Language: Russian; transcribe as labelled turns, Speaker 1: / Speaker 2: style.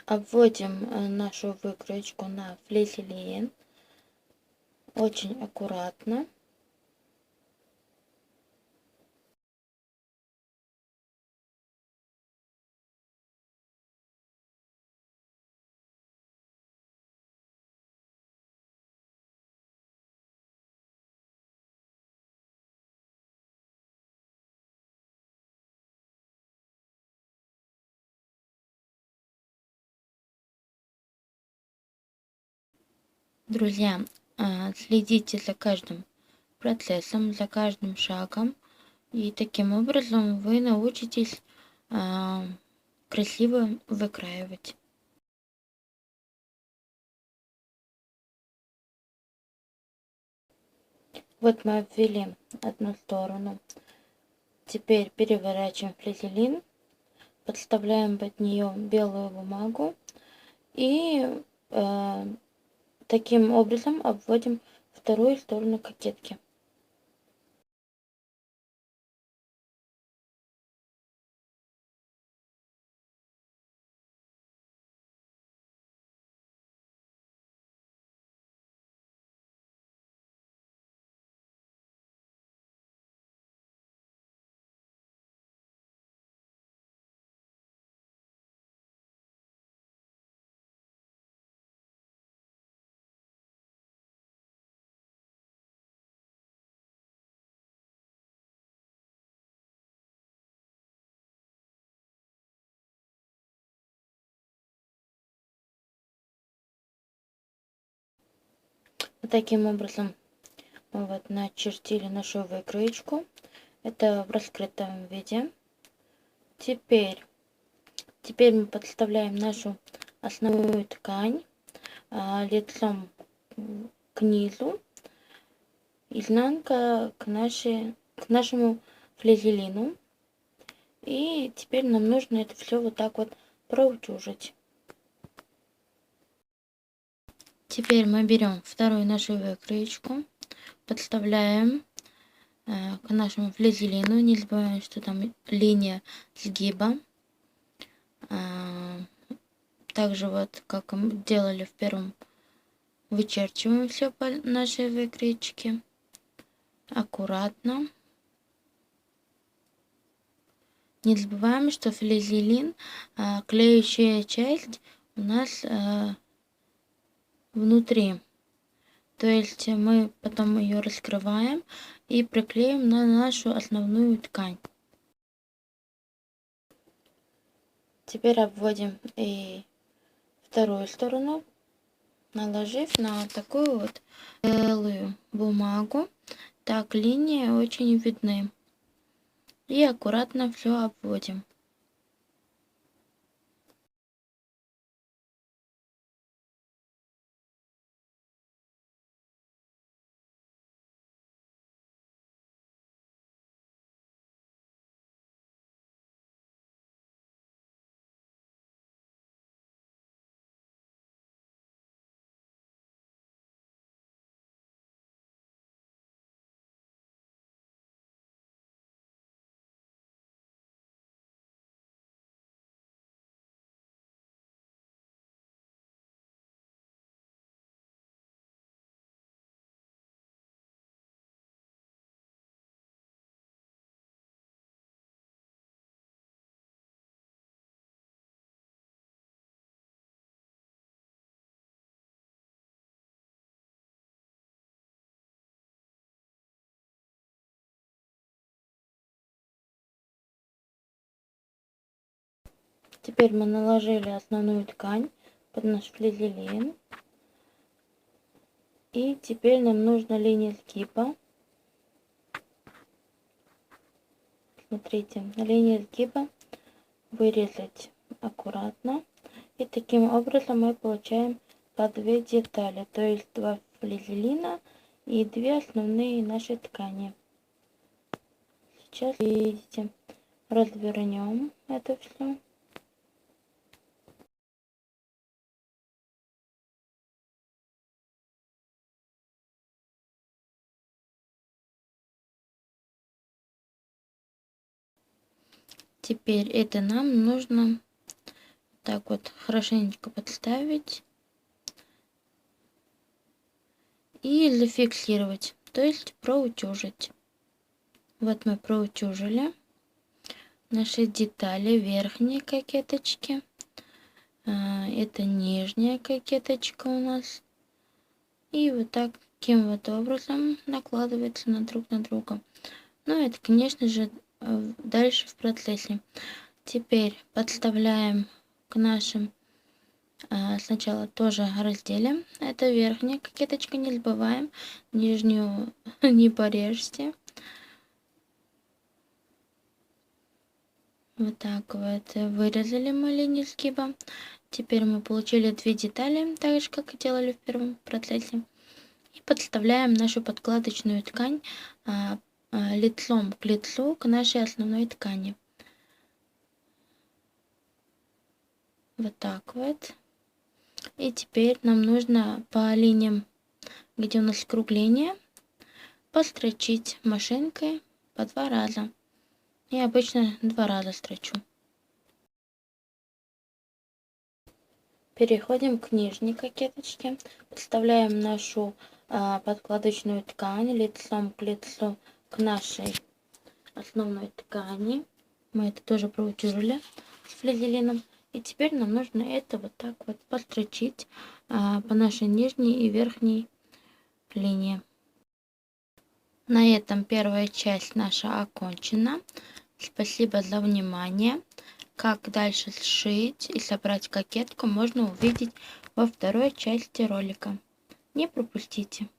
Speaker 1: Обводим нашу выкроечку на флизелин очень аккуратно. Друзья, следите за каждым процессом, за каждым шагом, и таким образом вы научитесь красиво выкраивать. Вот мы обвели одну сторону. Теперь переворачиваем флизелин, подставляем под нее белую бумагу и таким образом обводим вторую сторону кокетки. Вот таким образом мы вот начертили нашу выкроечку. Это в раскрытом виде. Теперь мы подставляем нашу основную ткань лицом к низу, изнанка к нашему флизелину. И теперь нам нужно это все вот так вот проутюжить. Теперь мы берем вторую нашу выкроечку, подставляем к нашему флизелину. Не забываем, что там линия сгиба. Также вот, как мы делали в первом, вычерчиваем все по нашей выкроечке. Аккуратно. Не забываем, что флизелин, клеющая часть у нас внутри. То есть мы потом ее раскрываем и приклеим на нашу основную ткань. Теперь обводим и вторую сторону, наложив на такую вот белую бумагу. Так линии очень видны. И аккуратно все обводим. Теперь мы наложили основную ткань под наш флизелин. И теперь нам нужна линия сгиба. Смотрите, линию сгиба вырезать аккуратно. И таким образом мы получаем по две детали, то есть два флизелина и две основные наши ткани. Сейчас видите, развернем это все. Теперь это нам нужно так вот хорошенечко подставить и зафиксировать, то есть проутюжить. Вот мы проутюжили наши детали, верхние кокеточки. Это нижняя кокеточка у нас. И вот таким вот образом накладывается друг на друга. Ну, это, конечно же, дальше в процессе. Теперь подставляем к нашим, сначала тоже разделим. Это верхняя кокеточка, не забываем, нижнюю не порежьте. Вот так вот вырезали мы линию сгиба. Теперь мы получили две детали, так же как и делали в первом процессе. И подставляем нашу подкладочную ткань лицом к лицу к нашей основной ткани. Вот так вот. И теперь нам нужно по линиям, где у нас скругление, построчить машинкой по 2 раза. Я обычно 2 раза строчу. Переходим к нижней кокеточке. Подставляем нашу подкладочную ткань лицом к лицу к нашей основной ткани. Мы это тоже проутюжили с флизелином. И теперь нам нужно это вот так вот построчить по нашей нижней и верхней линии. На этом первая часть наша окончена. Спасибо за внимание. Как дальше сшить и собрать кокетку, можно увидеть во второй части ролика. Не пропустите.